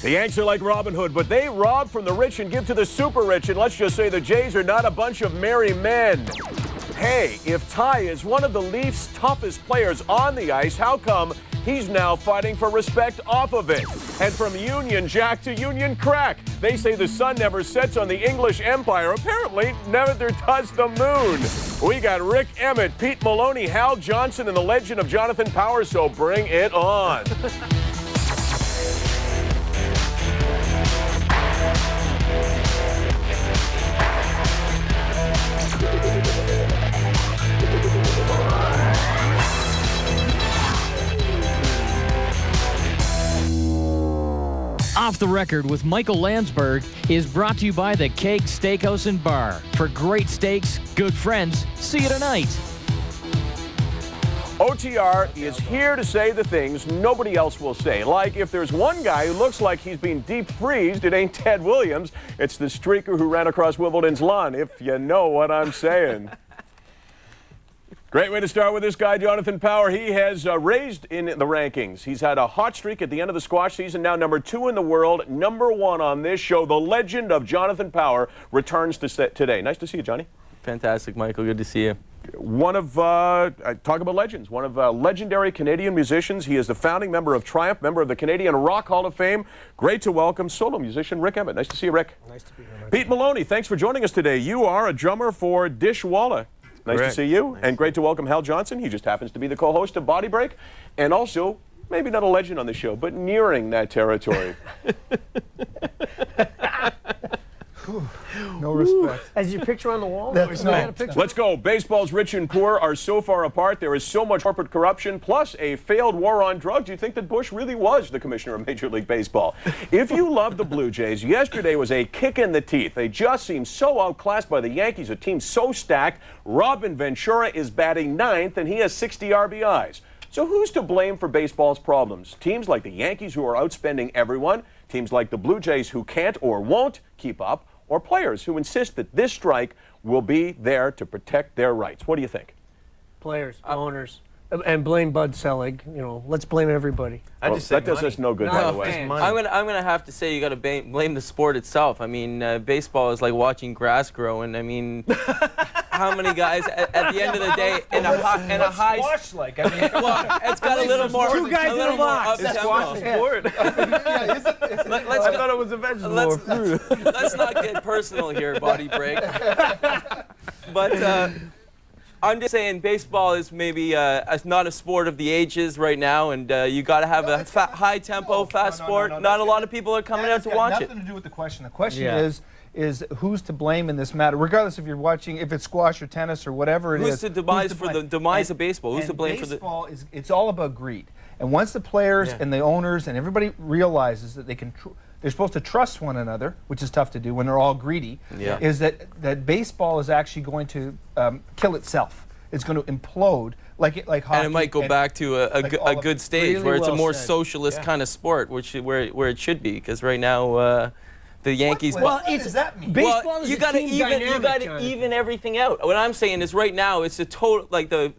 The Yanks are like Robin Hood, but they rob from the rich and give to the super rich. And let's just say the Jays are not a bunch of merry men. Hey, if Ty is one of the Leafs' toughest players on the ice, how come he's now fighting for respect off of it? And from Union Jack to Union Crack, they say the sun never sets on the English Empire. Apparently, neither does the moon. We got Rik Emmett, Pete Maloney, Hal Johnson, and the legend of Jonathan Power, so bring it on. Off the Record with Michael Landsberg is brought to you by the Cake Steakhouse and Bar. For great steaks, good friends, see you tonight. OTR is here to say the things nobody else will say. Like, if there's one guy who looks like he's being deep-freezed, it ain't Ted Williams. It's the streaker who ran across Wimbledon's lawn, if you know what I'm saying. Great way to start with this guy, Jonathan Power. He has raised in the rankings. He's had a hot streak at the end of the squash season, now #2 in the world, #1 on this show. The legend of Jonathan Power returns to set today. Nice to see you, Johnny. Fantastic, Michael. Good to see you. One of, talk about legends, one of legendary Canadian musicians. He is the founding member of Triumph, member of the Canadian Rock Hall of Fame. Great to welcome solo musician Rik Emmett. Nice to see you, Rik. Nice to be here, Mike. Pete Maloney, thanks for joining us today. You are a drummer for Dishwalla. Nice to see you. And great to welcome Hal Johnson. He just happens to be the co-host of Body Break. And also, maybe not a legend on the show, but nearing that territory. No respect. As your picture on the wall? Let's go. Baseball's rich and poor are so far apart. There is so much corporate corruption, plus a failed war on drugs. You think that Bush really was the commissioner of Major League Baseball. If you love the Blue Jays, yesterday was a kick in the teeth. They just seem so outclassed by the Yankees, a team so stacked. Robin Ventura is batting 9th, and he has 60 RBIs. So who's to blame for baseball's problems? Teams like the Yankees, who are outspending everyone, teams like the Blue Jays, who can't or won't keep up, or players who insist that this strike will be there to protect their rights. What do you think? Players, owners, and blame Bud Selig. You know, let's blame everybody. Well, that does us no good, by the way. I'm gonna have to say you got to blame the sport itself. I mean, baseball is like watching grass grow, and I mean, how many guys at the end of the day in a high Squash like? I mean, well, it's got a little more. Two guys in a box. squash is sport. I thought it was a vegetable or fruit. Let's not get personal here, Body Break. But I'm just saying baseball is maybe not a sport of the ages right now, and you got to have a high tempo, fast sport. Not a lot of people are coming out to watch it. Nothing to do with the question. The question is who's to blame in this matter, regardless if you're watching, if it's squash or tennis or whatever it is. Who's to demise for the demise of baseball? Who's to blame for the? Baseball it's all about greed. And once the players and the owners and everybody realizes that they can, they're supposed to trust one another, which is tough to do when they're all greedy. Is that baseball is actually going to kill itself. It's going to implode like hockey. And it might go back to a good stage where it's a more socialist kind of sport, where it should be. Because right now. The Yankees. What does that mean? Baseball is you got to even everything out. What I'm saying is, right now, it's a total like the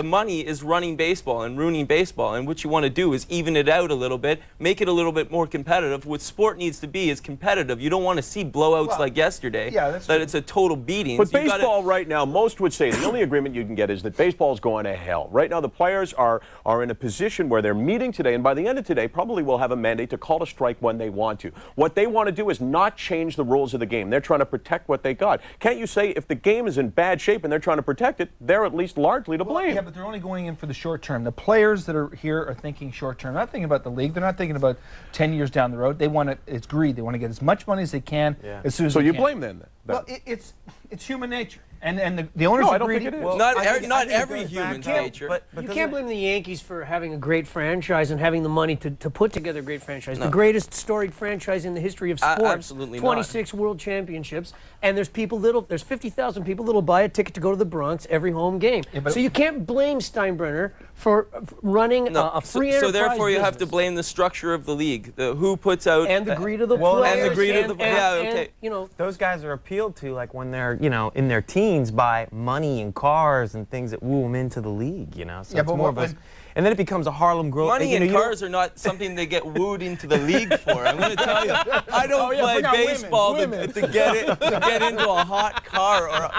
money is running baseball and ruining baseball, and what you want to do is even it out a little bit, make it a little bit more competitive. What sport needs to be is competitive. You don't want to see blowouts like yesterday. Yeah, that's that true. It's a total beating. But baseball right now, most would say the only agreement you can get is that baseball is going to hell. Right now, the players are in a position where they're meeting today, and by the end of today, probably will have a mandate to call a strike when they want to. What they want to do is not change the rules of the game. They're trying to protect what they got. Can't you say if the game is in bad shape and they're trying to protect it, they're at least largely to blame? Yeah, but they're only going in for the short term. The players that are here are thinking short term. They're not thinking about the league. They're not thinking about 10 years down the road. They want it. It's greed. They want to get as much money as they can as soon as they can. So you blame them then? Well, it's human nature. And the owners are greedy. Think it is. Well, not every human's nature. But you can't blame the Yankees for having a great franchise and having the money to put together a great franchise. The greatest storied franchise in the history of sports. Absolutely 26 world championships. And there's 50,000 people that'll buy a ticket to go to the Bronx every home game. Yeah, so you can't blame Steinbrenner for running a free enterprise So therefore you have to business. blame the structure of the league, who puts out... And the greed of the players. And the greed of the... And, you know, those guys are appealed to like when they're, in their teens by money and cars and things that woo them into the league, So it's more of a... and then it becomes a Harlem Globe. Money and cars are not something they get wooed into the league for. I'm going to tell you, I don't play baseball to get into a hot car or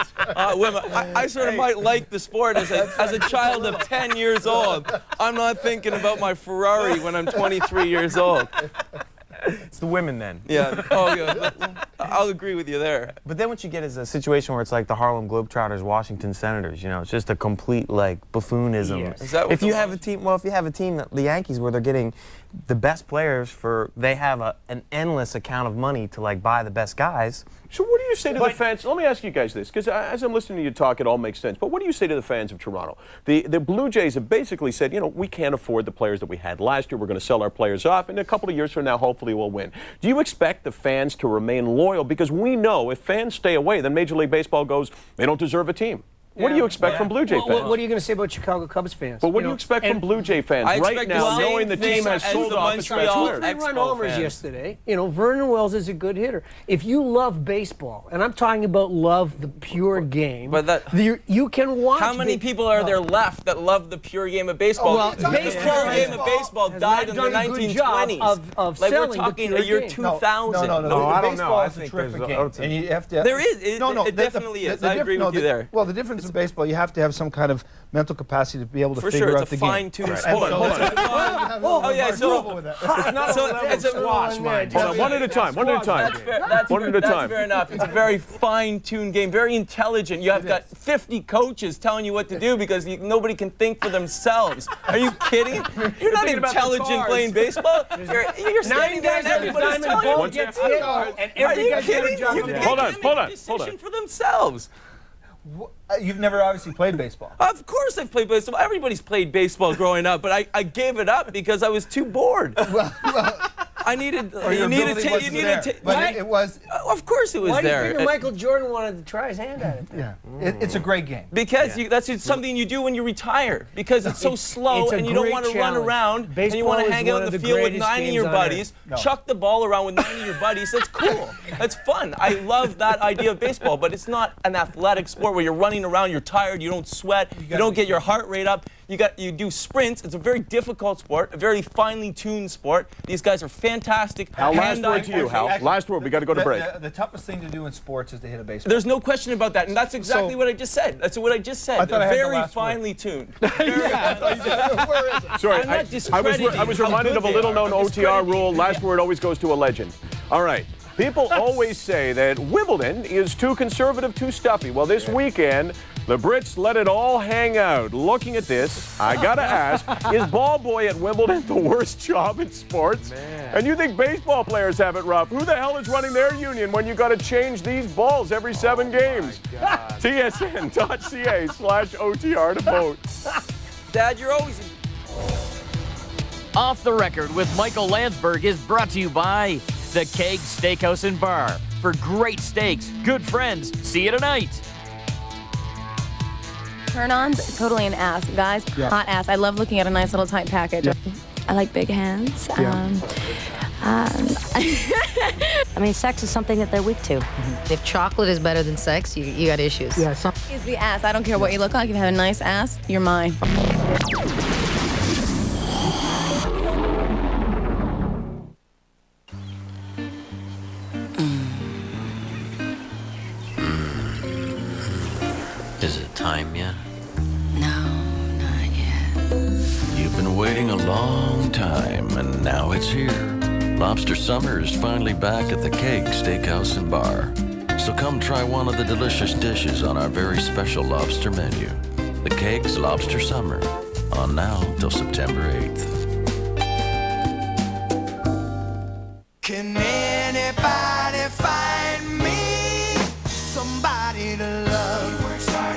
women. I sort of might like the sport as a child of 10 years old. I'm not thinking about my Ferrari when I'm 23 years old. It's the women then. Yeah. Oh, yeah. I'll agree with you there. But then what you get is a situation where it's like the Harlem Globetrotters, Washington Senators. You know, it's just a complete like buffoonism. Yes. Is that what if you have a team, well, if you have a team, the Yankees, where they're getting the best players they have an endless account of money to like buy the best guys. So what do you say to the fans? Let me ask you guys this, because as I'm listening to you talk, it all makes sense. But what do you say to the fans of Toronto? The Blue Jays have basically said, you know, we can't afford the players that we had last year. We're going to sell our players off, and a couple of years from now, hopefully we'll win. Do you expect the fans to remain loyal? Because we know if fans stay away, then Major League Baseball goes, they don't deserve a team. What do you expect from Blue Jay fans? What are you going to say about Chicago Cubs fans? But what do you expect from Blue Jay fans right now, knowing the team has sold off its best players? 3-run homers yesterday. You know, Vernon Wells is a good hitter. If you love baseball, and I'm talking about love the pure game, but you can watch. How many people are there left that love the pure game of baseball? Well, the pure game of baseball died in the 1920s. Of like selling we're talking the the year game. 2000. No, I don't baseball know. I is a think terrific there's game, and you have to. There is. It definitely is. I agree with you there. Well, the difference in baseball, you have to have some kind of mental capacity to be able to figure out the game. For sure, it's a fine-tuned sport. Oh yeah, so it's not it's a squash, mind. Hold on, one at a time. That's fair enough. It's a very fine-tuned game, very intelligent. You have got 50 coaches telling you what to do because nobody can think for themselves. Are you kidding? You're not intelligent playing baseball. You're standing there and everybody's telling you what gets hit. Are you kidding? Hold on. Decision for themselves. You've never obviously played baseball. Of course I've played baseball. Everybody's played baseball growing up, but I gave it up because I was too bored. I needed. But it was. Of course it was Why there. do you think Michael Jordan wanted to try his hand at it? Yeah, it's a great game. Because that's something you do when you retire. Because it's so slow and you don't want to run around and you want to hang out in the field with 9 of your buddies, chuck the ball around with 9 of your buddies. That's cool. That's fun. I love that idea of baseball, but it's not an athletic sport where you're running around, you're tired, you don't sweat, you don't get your heart rate up. You do sprints. It's a very difficult sport, a very finely tuned sport. These guys are fantastic. Hal, last word to you, Hal. Last word. We got to go to break. The toughest thing to do in sports is to hit a baseball. There's no question about that, and that's exactly what I just said. That's what I just said. Very finely tuned. Sorry, I'm not discrediting I was reminded of a little-known OTR rule. Last word always goes to a legend. All right. People always say that Wimbledon is too conservative, too stuffy. Well, this weekend, the Brits let it all hang out. Looking at this, I gotta ask, is ball boy at Wimbledon the worst job in sports? Man. And you think baseball players have it rough? Who the hell is running their union when you gotta change these balls every 7 games? TSN.ca/OTR to vote. Dad, you're always... Off the Record with Michael Landsberg is brought to you by the Keg Steakhouse and Bar. For great steaks, good friends, see you tonight. Turn-ons, totally an ass. Guys, hot ass. I love looking at a nice little tight package. Yeah. I like big hands. I mean, sex is something that they're weak to. If chocolate is better than sex, you got issues. Yeah, is the ass. I don't care what you look like. If you have a nice ass, you're mine. Is it time yet? No, not yet. You've been waiting a long time, and now it's here. Lobster Summer is finally back at the Keg Steakhouse and Bar. So come try one of the delicious dishes on our very special lobster menu. The Keg's Lobster Summer, on now till September 8th. Can anybody find me somebody to love?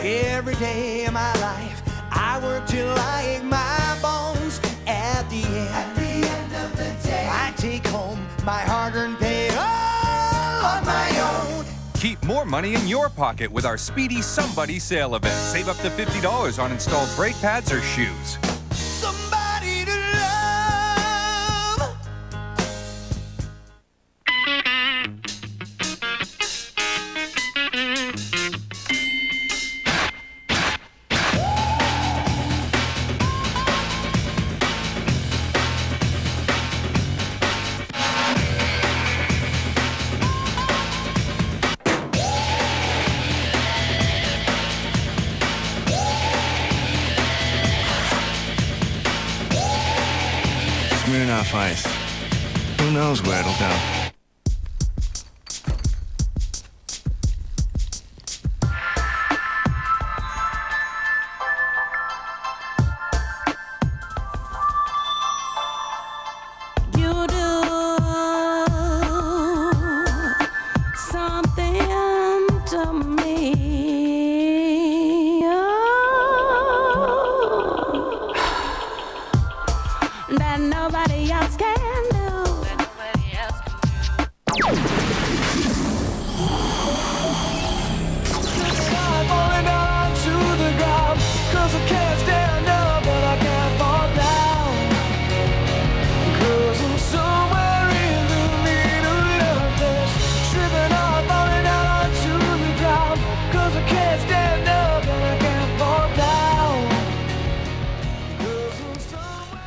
Every day of my life, I work till I ache my bones. At the end of the day, I take home my hard-earned pay all on my own. Keep more money in your pocket with our Speedy Somebody sale event. Save up to $50 on installed brake pads or shoes. Somebody to love. twice. Who knows where it'll go?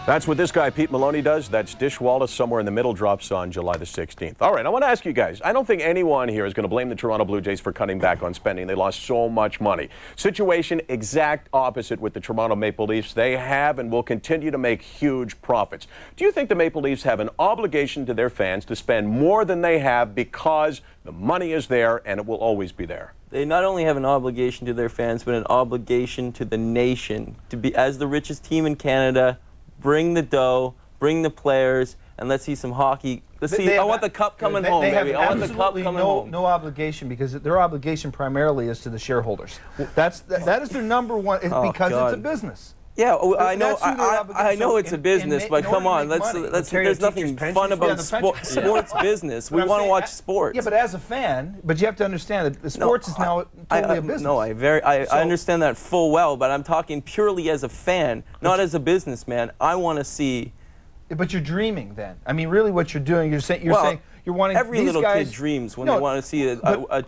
That's what this guy, Pete Maloney, does. That's Dishwalla, Somewhere in the Middle, drops on July the 16th. All right, I want to ask you guys, I don't think anyone here is going to blame the Toronto Blue Jays for cutting back on spending. They lost so much money. Situation exact opposite with the Toronto Maple Leafs. They have and will continue to make huge profits. Do you think the Maple Leafs have an obligation to their fans to spend more than they have because the money is there and it will always be there? They not only have an obligation to their fans, but an obligation to the nation to be, as the richest team in Canada, bring the dough, bring the players, and let's see some hockey. Let's see. I want the cup coming home, baby. I want the cup coming home. No obligation, because their obligation primarily is to the shareholders. That is their number one, because it's a business. Yeah, I know. I know it's a business, but come on, let's. There's nothing fun about sports business. We want to watch sports. Yeah, but as a fan, but you have to understand that the sports is now totally a business. No, I understand that full well, but I'm talking purely as a fan, not as a businessman. I want to see. But you're dreaming then. I mean, really, what you're doing, you're saying you're wanting every these little guys, kid dreams when they want to see a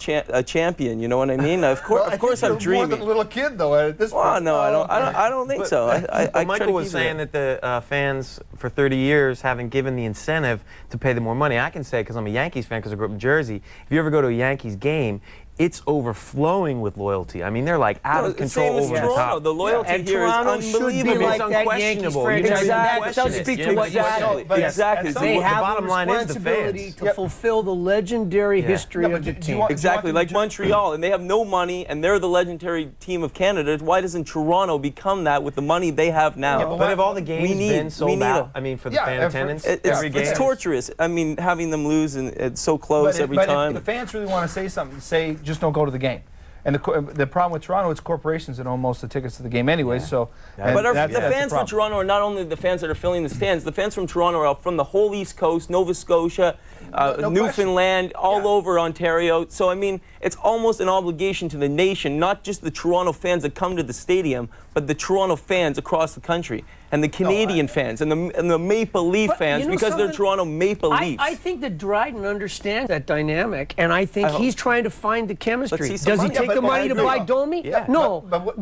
champion. You know what I mean? Of course, I'm dreaming. More than a little kid, though. At this point. No, I don't think so. Michael was saying that the fans for 30 years haven't given the incentive to pay them more money. I can say, because I'm a Yankees fan, because I grew up in Jersey. If you ever go to a Yankees game, it's overflowing with loyalty. I mean, they're like out of control over the top. The loyalty here is unbelievable. It's unquestionable. Exactly. They have the responsibility to fulfill the legendary history of the team. Exactly, like Montreal, and they have no money, and they're the legendary team of Canada. Why doesn't Toronto become that with the money they have now? But have all the games been sold out? I mean, for the fan attendance, every game? It's torturous. I mean, having them lose and it's so close every time. If the fans really want to say something, just don't go to the game. And the problem with Toronto, it's corporations that own most of the tickets to the game anyway. So, but the fans from Toronto are not only the fans that are filling the stands. The fans from Toronto are from the whole East Coast, Nova Scotia, Newfoundland, all over Ontario. So I mean, it's almost an obligation to the nation, not just the Toronto fans that come to the stadium, but the Toronto fans across the country, and the Canadian fans, and the Maple Leaf fans, because they're Toronto Maple Leafs. I think that Dryden understands that dynamic, and I think he's trying to find the chemistry. Does he take the money to buy Domi? Yeah. No. But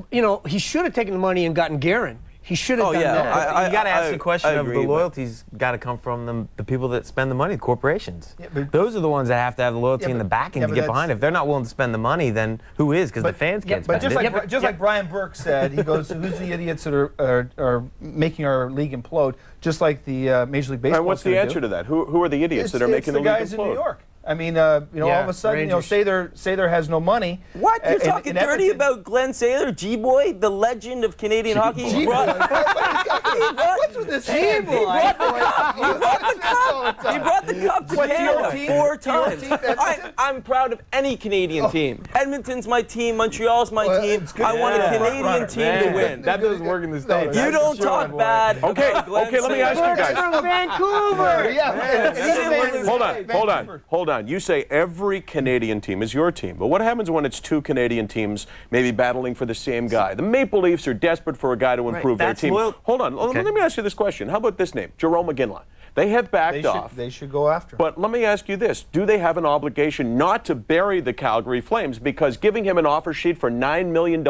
he should have taken the money and gotten Guerin. He should have done that. You got to ask the question of the loyalty's got to come from the people that spend the money, the corporations. Yeah, those are the ones that have to have the loyalty in the backing to get behind it. If they're not willing to spend the money, then who is? Because the fans can't spend it. But just like Brian Burke said, he goes, who's the idiots that are making our league implode, just like the Major League Baseball. And what's the answer to that? Who are the idiots that are making the league implode? It's the guys in New York. I mean, all of a sudden, Sather has no money. What? You're talking dirty about Glenn Sather, G-Boy, the legend of Canadian hockey? What's with this G-Boy? He brought the cup to Canada 4 times. I'm proud of any Canadian team. Edmonton's my team. Montreal's my team. I want a Canadian team to win. That doesn't work in the States. You don't talk bad. Okay, let me ask you guys. From Vancouver. Hold on. You say every Canadian team is your team, but what happens when it's 2 Canadian teams maybe battling for the same guy? The Maple Leafs are desperate for a guy to improve their team. Hold on. Let me ask you this question. How about this name? Jerome McGinley. They have backed off. They should go after him. But let me ask you this. Do they have an obligation not to bury the Calgary Flames? Because giving him an offer sheet for $9 million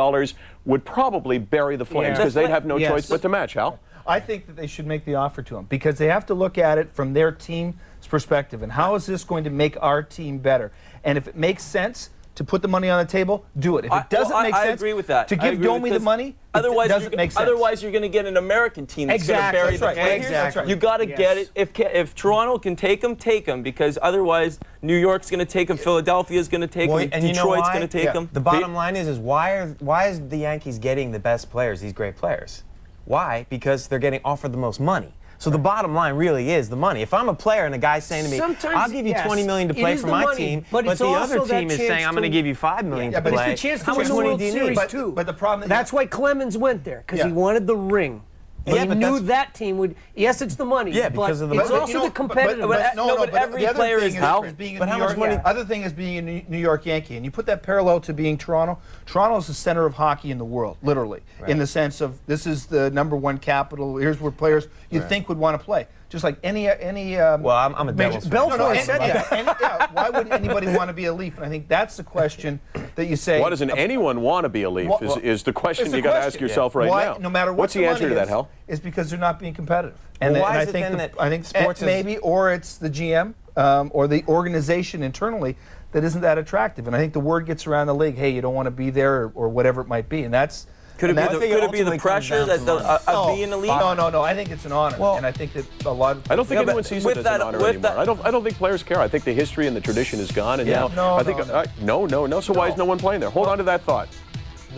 would probably bury the Flames because they'd have no choice but to match, Hal. I think that they should make the offer to him because they have to look at it from their team's perspective and how is this going to make our team better? And if it makes sense, to put the money on the table, do it. If it doesn't make sense, I agree with that. To give Domi the money, otherwise doesn't make sense. Otherwise, you're going to get an American team that's going to bury the flag. Exactly. You got to get it. If Toronto can take them, because otherwise New York's going to take them, Philadelphia's going to take them, and Detroit's going to take them. The bottom line is why is the Yankees getting the best players, these great players? Why? Because they're getting offered the most money. So the bottom line really is the money. If I'm a player and a guy's saying to me, I'll give you $20 million to play for my team, but the other team is saying, I'm going to give you $5 million to play. But it's the chance to win the World Series, too. But the problem That's why Clemens went there, because he wanted the ring. He knew that team would. Yes, it's the money. Yeah, because of the it's also the competitive. But every player is how much money? Other thing is being a New York Yankee, and you put that parallel to being Toronto. Toronto is the center of hockey in the world, literally, in the sense of this is the #1 capital. Here's where players you'd think would want to play. Just like any. Well, I'm a Devils fan. Belfour said that. Why would anybody want to be a Leaf? And I think that's the question that you say. Why doesn't anyone want to be a Leaf? Is the question you got to ask yourself right now. No matter what. What's the answer to that, Hal? Is because they're not being competitive. And why is it then that I think sports maybe, or it's the GM or the organization internally that isn't that attractive. And I think the word gets around the league, hey, you don't want to be there or whatever it might be. And that's. Could it be the pressure of being a league? No. I think it's an honor, and I think that a lot of. I don't think anyone sees it as an honor anymore. I don't think players care. I think the history and the tradition is gone, and now I think no. So why is no one playing there? Hold on to that thought.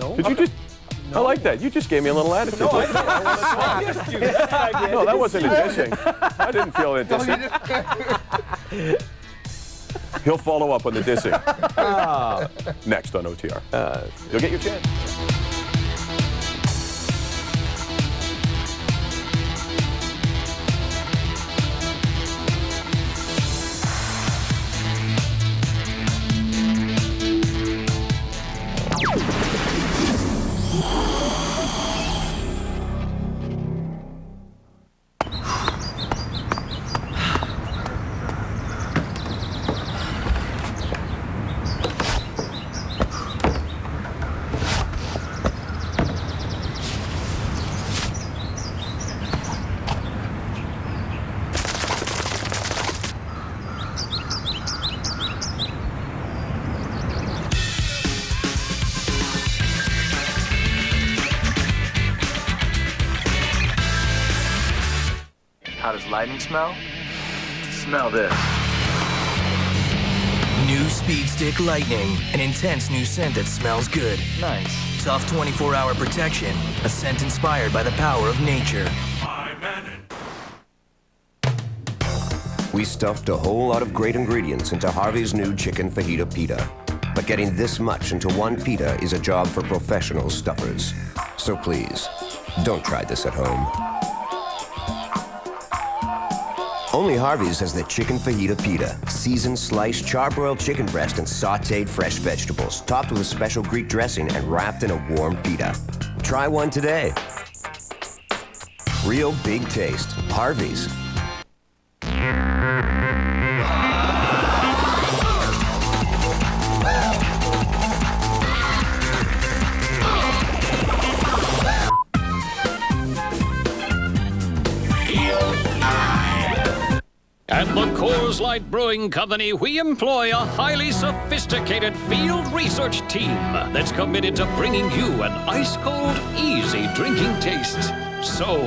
No. Did you just? I like that. You just gave me a little attitude. No, I dissed you. That's what I did. No, that wasn't a dissing. I didn't feel it dissing. He'll follow up on the dissing. Next on OTR. You'll get your chance. How does lightning smell? Smell this. New Speed Stick Lightning, an intense new scent that smells good. Nice. Tough 24-hour protection, a scent inspired by the power of nature. We stuffed a whole lot of great ingredients into Harvey's new chicken fajita pita. But getting this much into one pita is a job for professional stuffers. So please, don't try this at home. Only Harvey's has the chicken fajita pita. Seasoned sliced charbroiled chicken breast and sautéed fresh vegetables, topped with a special Greek dressing and wrapped in a warm pita. Try one today. Real big taste. Harvey's. At the Coors Light Brewing Company, we employ a highly sophisticated field research team that's committed to bringing you an ice-cold, easy drinking taste. So,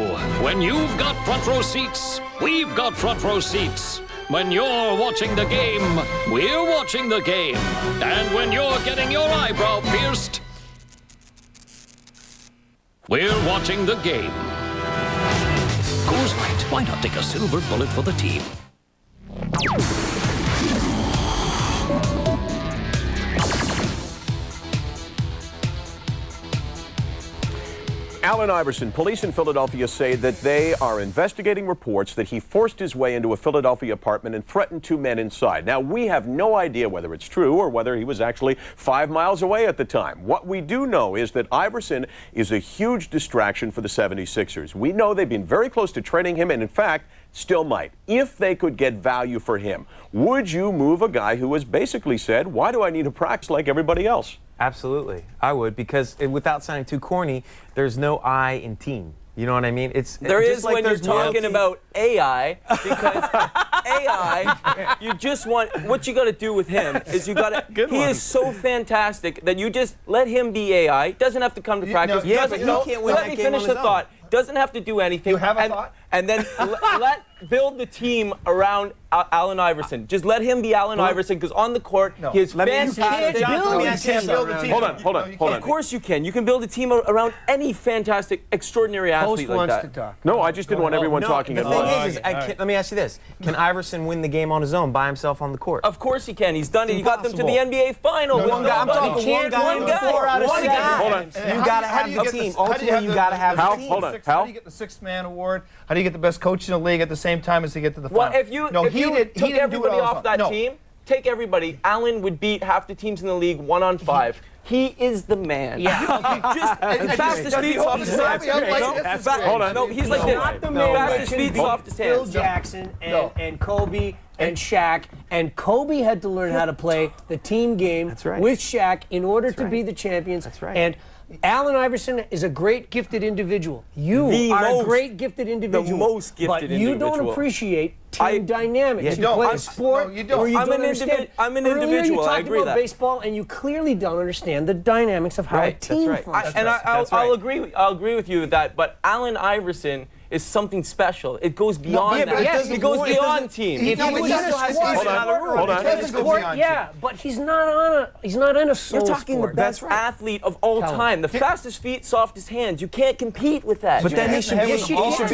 when you've got front row seats, we've got front row seats. When you're watching the game, we're watching the game. And when you're getting your eyebrow pierced, we're watching the game. Coors Light, why not take a silver bullet for the team? Allen Iverson, police in Philadelphia say that they are investigating reports that he forced his way into a Philadelphia apartment and threatened two men inside. Now, we have no idea whether it's true or whether he was actually 5 miles away at the time. What we do know is that Iverson is a huge distraction for the 76ers. We know they've been very close to trading him and, in fact, still might. If they could get value for him, would you move a guy who has basically said, why do I need to practice like everybody else? Absolutely, I would, because without sounding too corny, there's no I in team. You know what I mean? There just is like when you're there's talking loyalty. about AI, because AI, you just want, what you got to do with him is you got to, he is so fantastic that you just let him be AI. Doesn't have to come to practice. Yeah, Doesn't- but he can't win let that me game finish on the his thought. Doesn't have to do anything. You have a thought? And then build the team around Allen Iverson. Just let him be Allen Iverson, because on the court, he is fantastic. Hold on. Of course you can. You can build a team around any fantastic, extraordinary athlete like wants that. to talk. No, I just didn't want everyone talking The at thing once. is let me ask you this. Can Iverson win the game on his own by himself on the court? Of course he can. He's done it. He got them to the NBA final. One guy. I'm talking one guy. 4 out of 6 Hold on. You got to have the team. Ultimately, you got to have the team. Hold on. How do you get the sixth man award? How do you get the best coach in the league at the same time as to get to the final? Well, if you took everybody off that team, take everybody, Allen would beat half the teams in the league 1-on-5. He is the man. Yeah. Fastest feet off his hands. Hold on. No, he's like this. Not the man Fastest that feet can off beat his Phil hands. Jackson and Kobe and Shaq. And Kobe had to learn how to play the team game with Shaq in order to be the champions. That's right. And Allen Iverson is a great gifted individual. You are a great gifted individual. The most gifted but you individual. don't appreciate team dynamics. you don't. play a sport No, you don't. where you I'm don't an understand. I'm an Earlier individual. you I talked agree about that. baseball, and you clearly don't understand the dynamics of how a team functions. I'll agree with you with that. But Allen Iverson is something special. It goes beyond that. Yes, it goes beyond team. If he was in a sport, yeah, but he's not in a solo You're talking sport. the best athlete of all time. The fastest feet, softest hands. You can't compete with that. But then he should be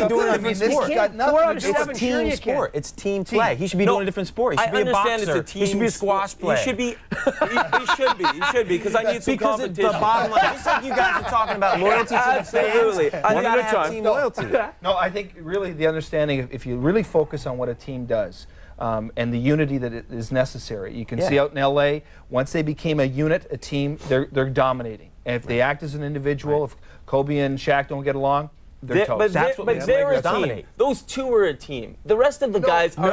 doing a different sport. It's It's a team sport. It's team play. He should be doing a different sport. He should be a boxer. He should be a squash player. He should be. He should be. Because I need some competition. Because the bottom line, just like you guys are talking about loyalty to the fans, Absolutely. you gotta have team loyalty. No, I think really the understanding, if you really focus on what a team does and the unity that is necessary. You can see out in LA, once they became a unit, a team, they're dominating. And if they act as an individual, if Kobe and Shaq don't get along, they're toast. But they're a team. Those two are a team. The rest of the guys are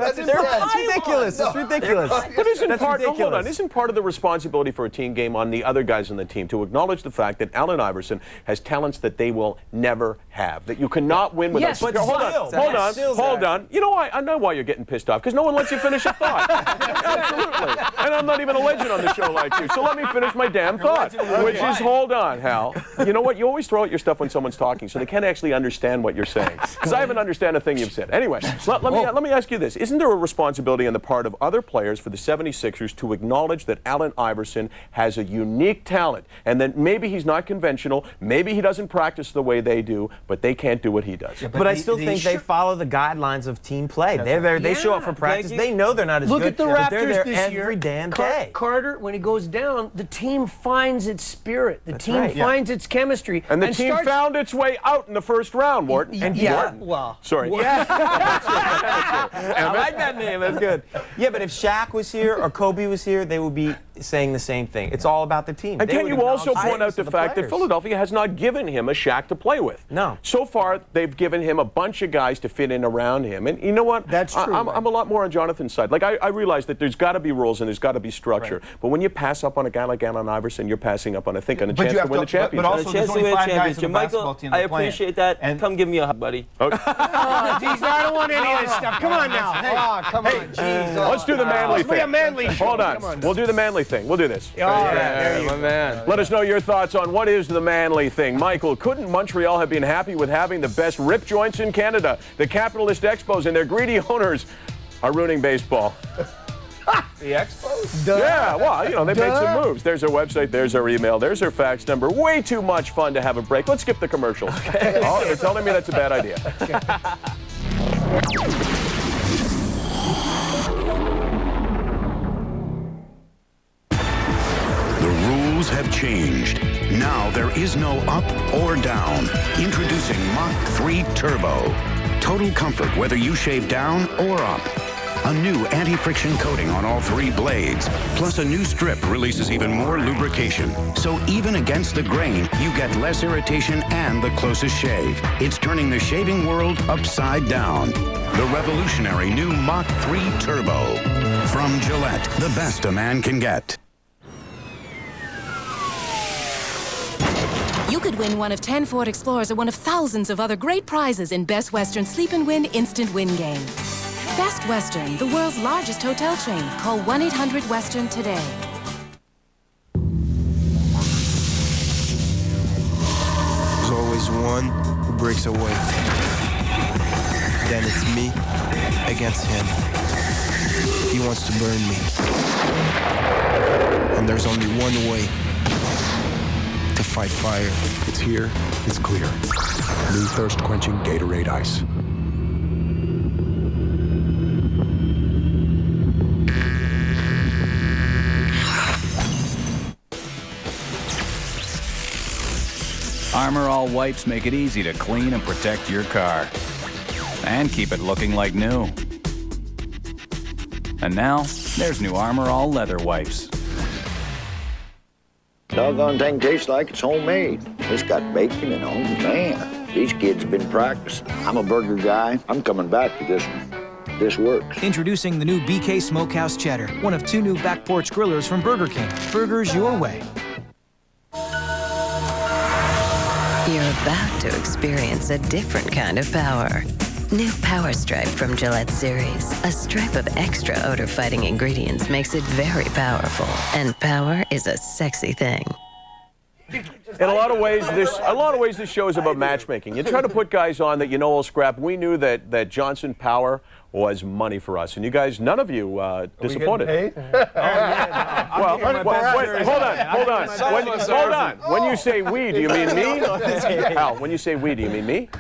that's ridiculous. That's ridiculous. But isn't part of the responsibility for a team game on the other guys on the team to acknowledge the fact that Allen Iverson has talents that they will never have, that you cannot win with? Yes, us. but Hold on. You know, I know why you're getting pissed off, because no one lets you finish a thought. Absolutely. And I'm not even a legend on the show like you, so let me finish my damn thought, which is, hold on, Hal. You know what? You always throw out your stuff when someone's talking, so they can't actually understand what you're saying. Because I haven't understand a thing you've said. Anyway, let me ask you this. Isn't there a responsibility on the part of other players for the 76ers to acknowledge that Allen Iverson has a unique talent, and that maybe he's not conventional, maybe he doesn't practice the way they do, but they can't do what he does? But I still think they follow the guidelines of team play. They're there. They show up for practice. They know they're not as Look good. at the but they're Raptors there this year. every damn day. Carter, when he goes down, the team finds its spirit. The team finds its chemistry. And the team found its way out in the first round, Morton. Sorry. I like that name. That's good. Yeah, but if Shaq was here or Kobe was here, they would be saying the same thing. It's all about the team. And can you also point out the fact that Philadelphia has not given him a Shaq to play with? No. So far, they've given him a bunch of guys to fit in around him. And you know what? That's true. I'm a lot more on Jonathan's side. Like, I realize that there's got to be rules and there's got to be structure. Right. But when you pass up on a guy like Allen Iverson, you're passing up on a chance to win the championship. But also, there's only 5 guys in the basketball team I appreciate that. And come give me a hug, buddy. Okay. Geez, I don't want any of this stuff. Come on now. Come on, jeez. Let's do the manly thing. A manly show. Hold on. We'll do the manly thing. We'll do this. My man. Let us know your thoughts on what is the manly thing. Michael, couldn't Montreal have been happy with having the best rip joints in Canada? The capitalist expos and their greedy owners are ruining baseball. The Expos? Yeah, well, you know, they made some moves. There's our website, there's our email, there's our fax number. Way too much fun to have a break. Let's skip the commercials. Oh, they're telling me that's a bad idea. The rules have changed. Now there is no up or down. Introducing Mach 3 Turbo. Total comfort whether you shave down or up. A new anti-friction coating on all 3 blades, plus a new strip releases even more lubrication. So even against the grain, you get less irritation and the closest shave. It's turning the shaving world upside down. The revolutionary new Mach 3 Turbo. From Gillette, the best a man can get. You could win one of 10 Ford Explorers or one of thousands of other great prizes in Best Western Sleep and Win Instant Win Game. Best Western, the world's largest hotel chain. Call 1-800-WESTERN today. There's always one who breaks away. Then it's me against him. He wants to burn me. And there's only one way to fight fire. It's here, it's clear. New thirst-quenching Gatorade Ice. Armor All wipes make it easy to clean and protect your car. And keep it looking like new. And now, there's new Armor All leather wipes. Doggone thing tastes like it's homemade. It's got bacon and oh man, these kids have been practicing. I'm a burger guy. I'm coming back to this one. This works. Introducing the new BK Smokehouse Cheddar, one of 2 new back porch grillers from Burger King. Burgers your way. You're about to experience a different kind of power. New Power Stripe from Gillette Series. A stripe of extra odor-fighting ingredients makes it very powerful. And power is a sexy thing. In a lot of ways, this show is about matchmaking. You try to put guys on that you know will scrap. We knew that Johnson Power was money for us, and you guys, none of you disappointed. Well, hold on. When you say we, do you mean me? Al, when you say we, do you mean me?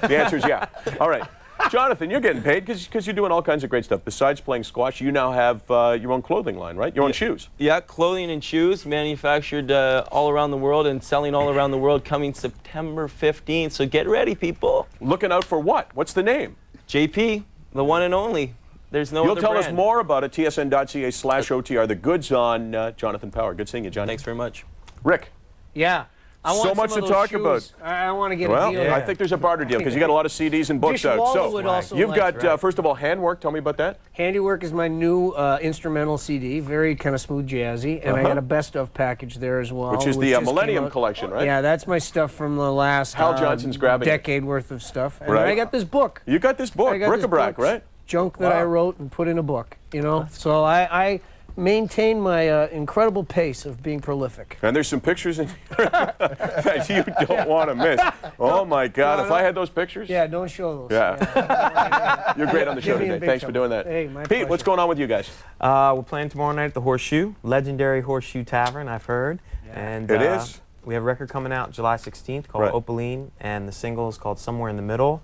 The answer is yeah. All right. Jonathan, you're getting paid because you're doing all kinds of great stuff. Besides playing squash, you now have your own clothing line, right? Your own shoes. Yeah, clothing and shoes manufactured all around the world and selling all around the world coming September 15th. So get ready, people. Looking out for what? What's the name? JP, the one and only. There's no You'll other tell brand. us more about it, tsn.ca/OTR. The goods on Jonathan Power. Good seeing you, John. Thanks very much. Rick. Yeah. I want so much to talk about. I want to get a deal. Well, I think there's a barter deal because you got a lot of CDs and books out. Dishwalla would also you've like got, first of all, Handwork. Tell me about that. Handiwork is my new instrumental CD, very kind of smooth jazzy, and I got a best of package there as well. Which is the Millennium Collection, right? Yeah, that's my stuff from the last Hal Johnson's grabbing decade worth of stuff. And right. I got this book. You got this book, bric-a-brac, right? Junk that I wrote and put in a book, you know? So I maintain my incredible pace of being prolific. And there's some pictures in here that you don't want to miss. Oh my God, if I had those pictures. Yeah, don't show those. Yeah. You're great on the show today. Thanks for doing that. Hey, my Pete, pleasure. what's going on with you guys? We're playing tomorrow night at the Horseshoe, legendary Horseshoe Tavern, I've heard. Yeah. And it is. We have a record coming out July 16th called Opaline, and the single is called Somewhere in the Middle.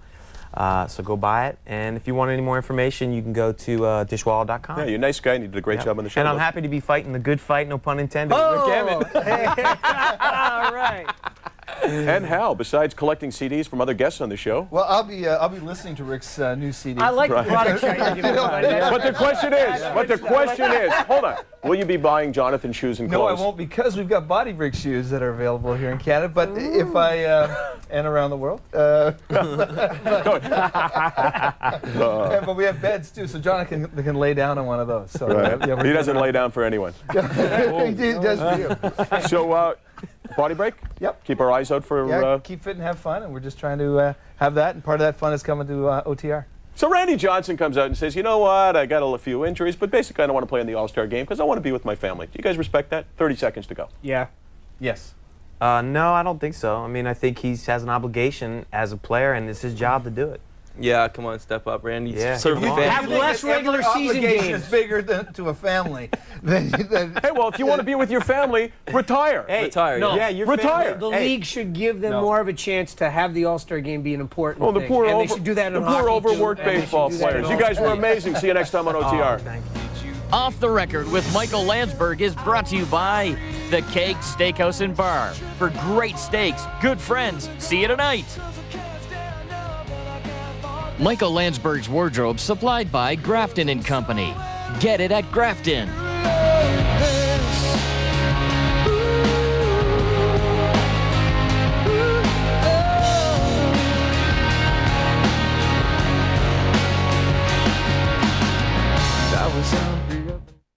So go buy it. And if you want any more information, you can go to dishwalla.com. Yeah, you're a nice guy and you did a great job on the show. And I'm happy to be fighting the good fight, no pun intended. Oh! Rik Emmett. All right. And Hal, besides collecting CDs from other guests on the show. Well, I'll be listening to Rick's new CD. I like the product shot you're giving everybody. But the question is, hold on, will you be buying Jonathan shoes and clothes? No, I won't, because we've got body brick shoes that are available here in Canada. But if I and around the world, but we have beds too, so Jonathan can lay down on one of those. So he doesn't lay down for anyone. He does for you. So. Body break? Yep. Keep our eyes out for... keep fit and have fun, and we're just trying to have that, and part of that fun is coming to OTR. So Randy Johnson comes out and says, you know what, I got a few injuries, but basically I don't want to play in the All-Star game because I want to be with my family. Do you guys respect that? 30 seconds to go. Yeah. Yes. No, I don't think so. I mean, I think he has an obligation as a player, and it's his job to do it. Yeah, come on, step up, Randy. Yeah. Serve a fan. Have less regular season games. Is bigger to a family than Hey, well, if you want to be with your family, retire. Hey, retire. No, yeah, your retire. The league should give them more of a chance to have the All-Star game be an important thing. The poor, and they should do that in hockey, overworked too. baseball players. You guys were amazing. See you next time on OTR. Thank you. Off the Record with Michael Landsberg is brought to you by the Keg Steakhouse and Bar. For great steaks, good friends, see you tonight. Michael Landsberg's wardrobe supplied by Grafton & Company. Get it at Grafton.